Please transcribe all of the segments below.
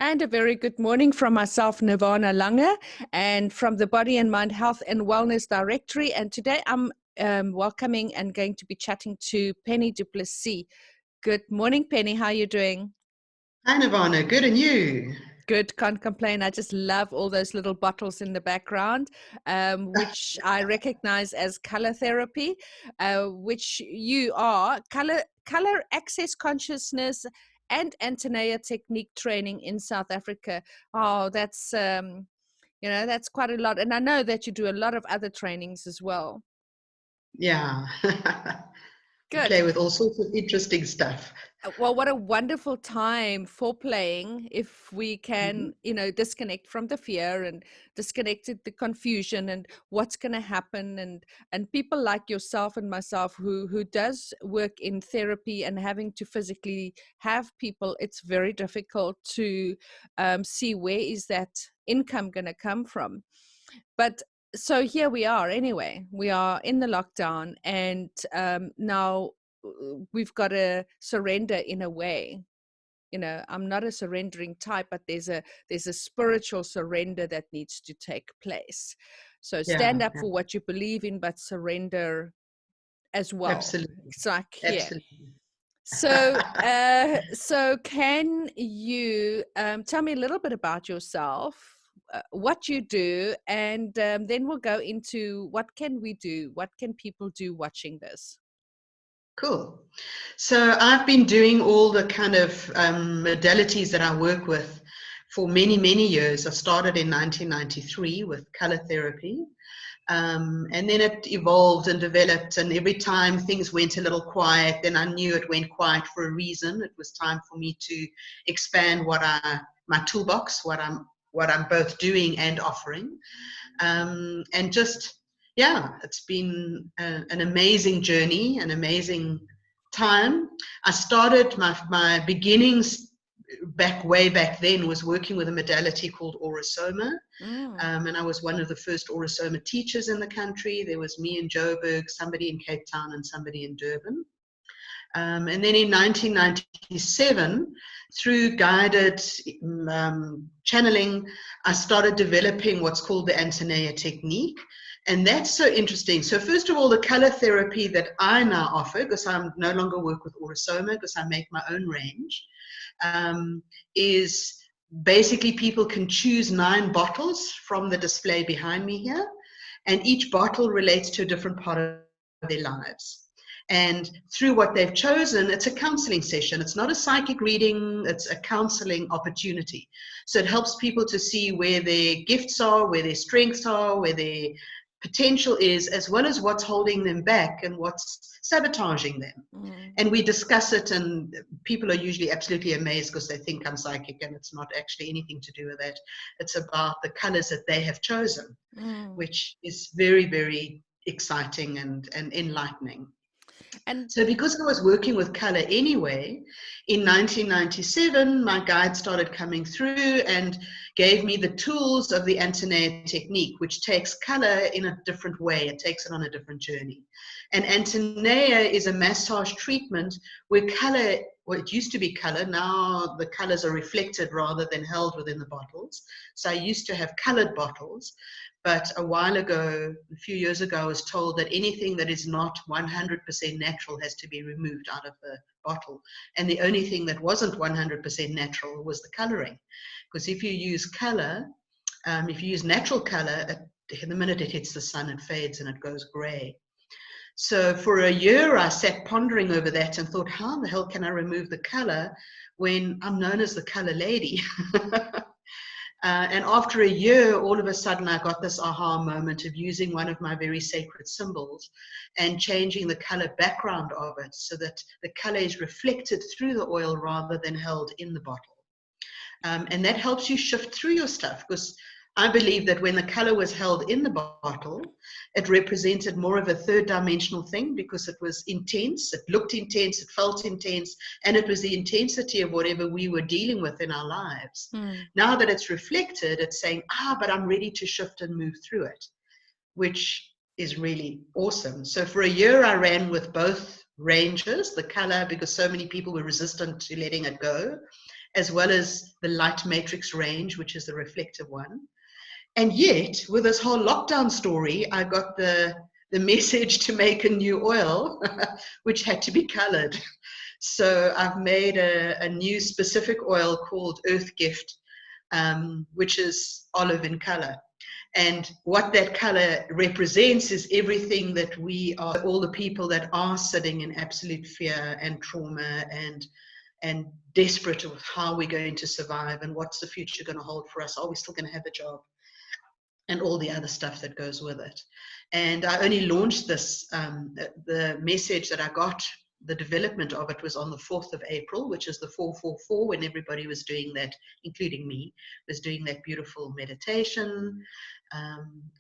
And a very good morning from myself, Nirvana Lange, and from the Body and Mind Health and Wellness Directory. And today I'm welcoming and going to be chatting to Penny du Plessis. Good morning, Penny. How are you doing? Hi, Nirvana. Good, and you? Good, can't complain. I just love all those little bottles in the background, which I recognize as color therapy, which you are color access consciousness and Antonia technique training in South Africa. Oh, that's quite a lot. And I know that you do a lot of other trainings as well. Yeah. We Good. play with all sorts of interesting stuff. Well, what a wonderful time for playing if we Mhm. can, disconnect from the fear and the confusion and what's going to happen and people like yourself and myself who does work in therapy and having to physically have people, it's very difficult to see where is that income going to come from. But so here we are anyway. We are in the lockdown and now we've got to surrender in a way. I'm not a surrendering type, but there's a spiritual surrender that needs to take place. So stand Yeah, up yeah, for what you believe in, but surrender as well. absolutely. It's like here. Absolutely. So can you tell me a little bit about yourself, what you do, and then we'll go into what can we do, what can people do watching this? Cool. So I've been doing all the kind of modalities that I work with for many, many years. I started in 1993 with color therapy. And then it evolved and developed, and every time things went a little quiet, then I knew it went quiet for a reason. It was time for me to expand my toolbox, what I'm both doing and offering. And just, yeah, it's been an amazing journey, an amazing time. I started my beginnings way back then was working with a modality called Aurosoma. Mm. And I was one of the first Aurosoma teachers in the country. There was me in Joburg, somebody in Cape Town, and somebody in Durban. And then in 1997, through guided channeling, I started developing what's called the Antonia technique. And that's so interesting. So first of all, the color therapy that I now offer, because I no longer work with Aurosoma, because I make my own range, is basically people can choose 9 bottles from the display behind me here, and each bottle relates to a different part of their lives. And through what they've chosen, it's a counseling session. It's not a psychic reading, it's a counseling opportunity. So it helps people to see where their gifts are, where their strengths are, where their potential is, as well as what's holding them back and what's sabotaging them. Mm. And we discuss it, and people are usually absolutely amazed because they think I'm psychic, and it's not actually anything to do with that. It's about the colors that they have chosen, Mm. which is very, very exciting and enlightening. And So because I was working with color anyway, in 1997, my guide started coming through and gave me the tools of the Antonia technique, which takes color in a different way. It takes it on a different journey. And Antonia is a massage treatment where color, well, it used to be color, now the colors are reflected rather than held within the bottles. So I used to have colored bottles. But a while ago, a few years ago, I was told that anything that is not 100% natural has to be removed out of the bottle. And the only thing that wasn't 100% natural was the coloring. Because if you use color, if you use natural color, the minute it hits the sun, it fades and it goes gray. So for a year, I sat pondering over that and thought, how the hell can I remove the color when I'm known as the color lady? And after a year, all of a sudden, I got this aha moment of using one of my very sacred symbols and changing the color background of it so that the color is reflected through the oil rather than held in the bottle. And that helps you shift through your stuff, because I believe that when the color was held in the bottle, it represented more of a third dimensional thing, because it was intense, it looked intense, it felt intense, and it was the intensity of whatever we were dealing with in our lives. mm. Now that it's reflected, it's saying, but I'm ready to shift and move through it, which is really awesome. So for a year, I ran with both ranges, the color, because so many people were resistant to letting it go, as well as the light matrix range, which is the reflective one. And yet, with this whole lockdown story, I got the message to make a new oil, which had to be colored. So I've made a new specific oil called Earth Gift, which is olive in color. And what that color represents is everything that we are, all the people that are sitting in absolute fear and trauma and desperate with how we're going to survive and what's the future going to hold for us. Are we still going to have a job? And all the other stuff that goes with it. And I only launched this, the message that I got, the development of it was on the 4th of April, which is the 444, when everybody was doing that, including me, was doing that beautiful meditation,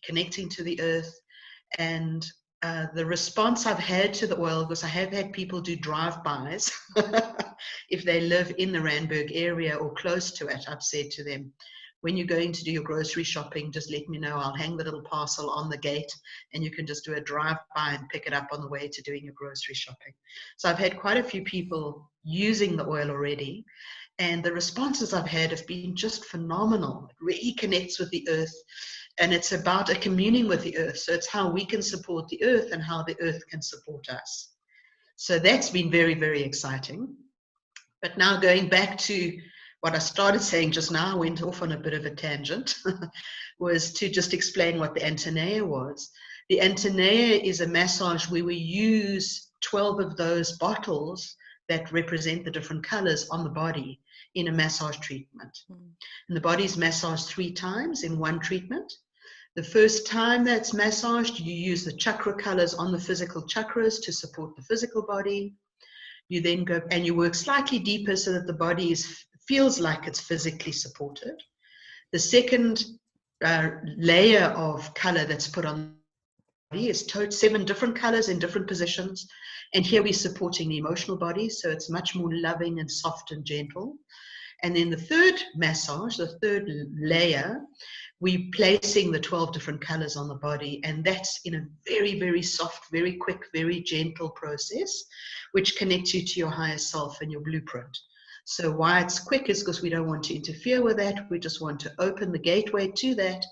connecting to the earth. And the response I've had to the oil, because I have had people do drive-bys, if they live in the Randburg area or close to it, I've said to them, when you're going to do your grocery shopping, just let me know. I'll hang the little parcel on the gate and you can just do a drive-by and pick it up on the way to doing your grocery shopping. So I've had quite a few people using the oil already, and the responses I've had have been just phenomenal. It really connects with the earth, and it's about a communing with the earth. So it's how we can support the earth and how the earth can support us. So that's been very, very exciting. But now going back to what I started saying just now, I went off on a bit of a tangent, was to just explain what the Antonia was. The Antonia is a massage where we use 12 of those bottles that represent the different colors on the body in a massage treatment. And the body's massaged 3 times in one treatment. The first time that's massaged, you use the chakra colors on the physical chakras to support the physical body. You then go and you work slightly deeper so that the body feels like it's physically supported. The second layer of color that's put on the body is 7 different colors in different positions. And here we're supporting the emotional body, so it's much more loving and soft and gentle. And then the third massage, the third layer, we're placing the 12 different colors on the body, and that's in a very, very soft, very quick, very gentle process, which connects you to your higher self and your blueprint. So why it's quick is because we don't want to interfere with that. We just want to open the gateway to that,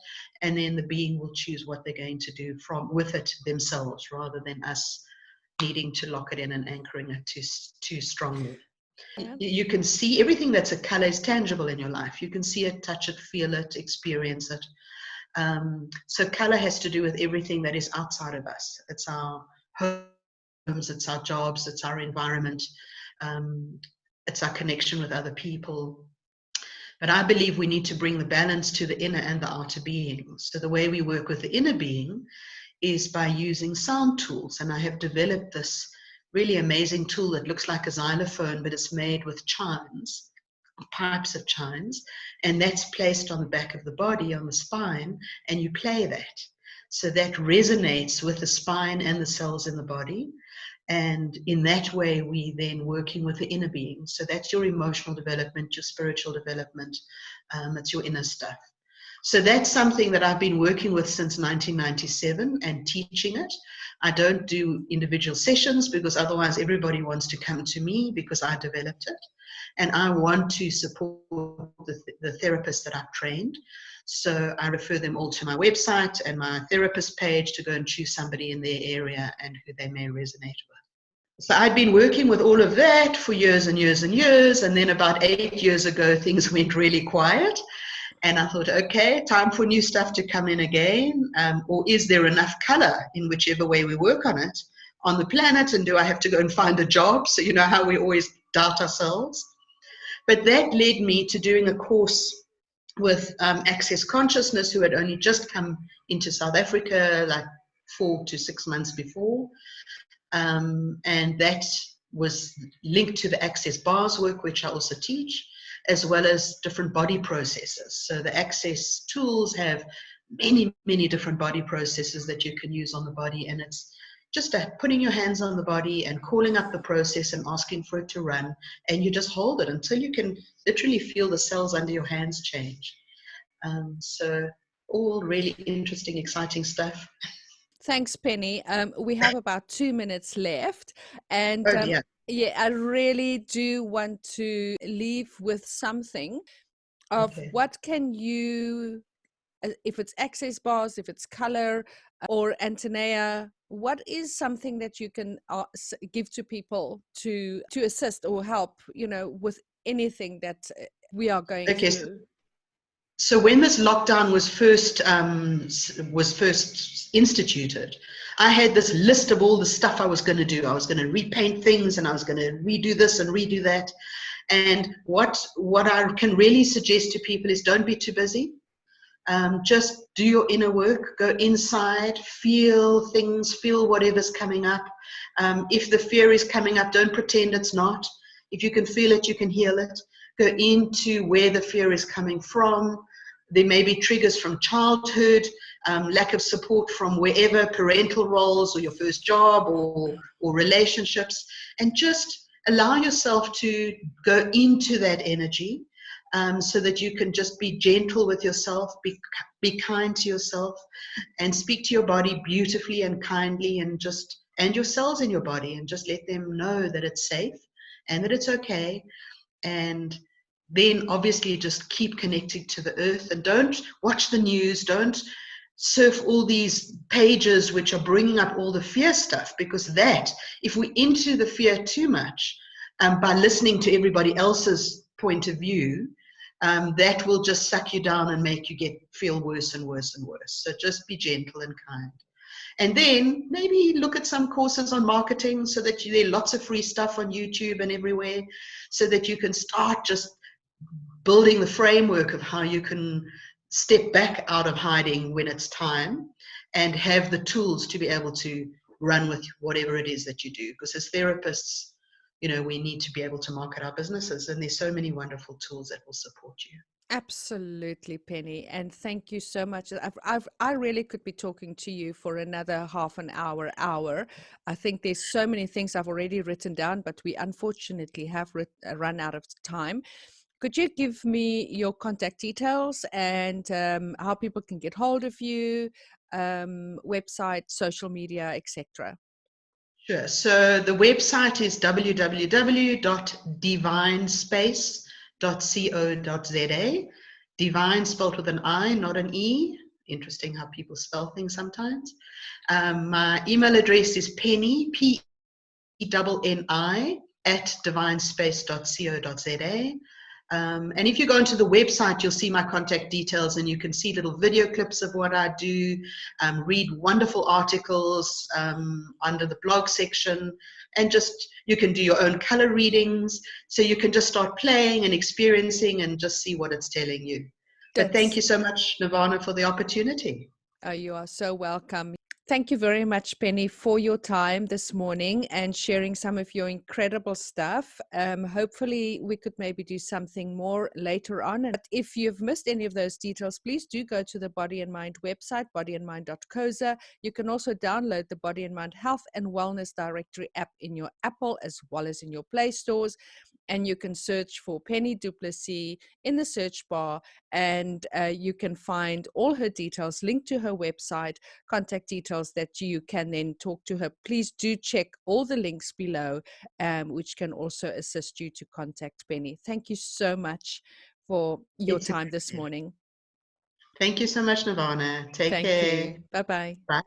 and then the being will choose what they're going to do with it themselves, rather than us needing to lock it in and anchoring it too strongly. Yeah. You can see everything that's a color is tangible in your life. You can see it, touch it, feel it, experience it. So color has to do with everything that is outside of us. It's our homes, it's our jobs, it's our environment, it's our connection with other people. But I believe we need to bring the balance to the inner and the outer being. So the way we work with the inner being is by using sound tools. And I have developed this really amazing tool that looks like a xylophone, but it's made with chimes, pipes of chimes, and that's placed on the back of the body, on the spine, and you play that. So that resonates with the spine and the cells in the body. And in that way, we then working with the inner being. So that's your emotional development, your spiritual development, it's your inner stuff. So that's something that I've been working with since 1997 and teaching it. I don't do individual sessions because otherwise everybody wants to come to me because I developed it. And I want to support the therapists that I've trained. So I refer them all to my website and my therapist page to go and choose somebody in their area and who they may resonate with. So I'd been working with all of that for years and years and years. And then about 8 years ago, things went really quiet. And I thought, okay, time for new stuff to come in again. Or is there enough color in whichever way we work on it on the planet? And do I have to go and find a job? So you know how we always doubt ourselves. But that led me to doing a course with Access Consciousness, who had only just come into South Africa like 4 to 6 months before. And that was linked to the Access Bars work, which I also teach, as well as different body processes. So the Access tools have many, many different body processes that you can use on the body. And it's just putting your hands on the body and calling up the process and asking for it to run. And you just hold it until you can literally feel the cells under your hands change. So all really interesting, exciting stuff. Thanks, Penny. We have about 2 minutes left. And Oh, yeah. Yeah, I really do want to leave with something of Okay. what can you, if it's access bars, if it's color or Antonia, what is something that you can give to people to assist or help, with anything that we are going Okay. through? So when this lockdown was first instituted, I had this list of all the stuff I was going to do. I was going to repaint things, and I was going to redo this and redo that. And what I can really suggest to people is don't be too busy. Just do your inner work. Go inside, feel things, feel whatever's coming up. If the fear is coming up, don't pretend it's not. If you can feel it, you can heal it. Go into where the fear is coming from. There may be triggers from childhood, lack of support from wherever, parental roles or your first job or relationships, and just allow yourself to go into that energy, so that you can just be gentle with yourself, be kind to yourself, and speak to your body beautifully and kindly, and your cells in your body, and just let them know that it's safe and that it's okay. And then obviously just keep connected to the earth, and don't watch the news, don't surf all these pages which are bringing up all the fear stuff, because that, if we into the fear too much, by listening to everybody else's point of view, that will just suck you down and make you feel worse and worse and worse. So just be gentle and kind. And then maybe look at some courses on marketing, so that there are lots of free stuff on YouTube and everywhere, so that you can start just building the framework of how you can step back out of hiding when it's time, and have the tools to be able to run with whatever it is that you do. Because as therapists, we need to be able to market our businesses, and there's so many wonderful tools that will support you. Absolutely, Penny. And thank you so much. I really could be talking to you for another half an hour. I think there's so many things I've already written down, but we unfortunately have run out of time. Could you give me your contact details and how people can get hold of you, website, social media, etc.? Sure. So the website is www.divinespace.co.za. Divine spelled with an I, not an E. Interesting how people spell things sometimes. My email address is Penny, Penni, at divinespace.co.za. And if you go into the website, you'll see my contact details, and you can see little video clips of what I do, read wonderful articles under the blog section, and just you can do your own color readings. So you can just start playing and experiencing and just see what it's telling you. But thank That's you so much, Nirvana, for the opportunity. You are so welcome. Thank you very much, Penny, for your time this morning and sharing some of your incredible stuff. Hopefully, we could maybe do something more later on. And if you've missed any of those details, please do go to the Body and Mind website, bodyandmind.coza. You can also download the Body and Mind Health and Wellness Directory app in your Apple as well as in your Play stores. And you can search for Penny du Plessis in the search bar, and you can find all her details linked to her website, contact details that you can then talk to her. Please do check all the links below, which can also assist you to contact Penny. Thank you so much for your It's a time this pleasure. morning. Thank you so much, Nirvana. Take Thank care. you. Bye bye. Bye.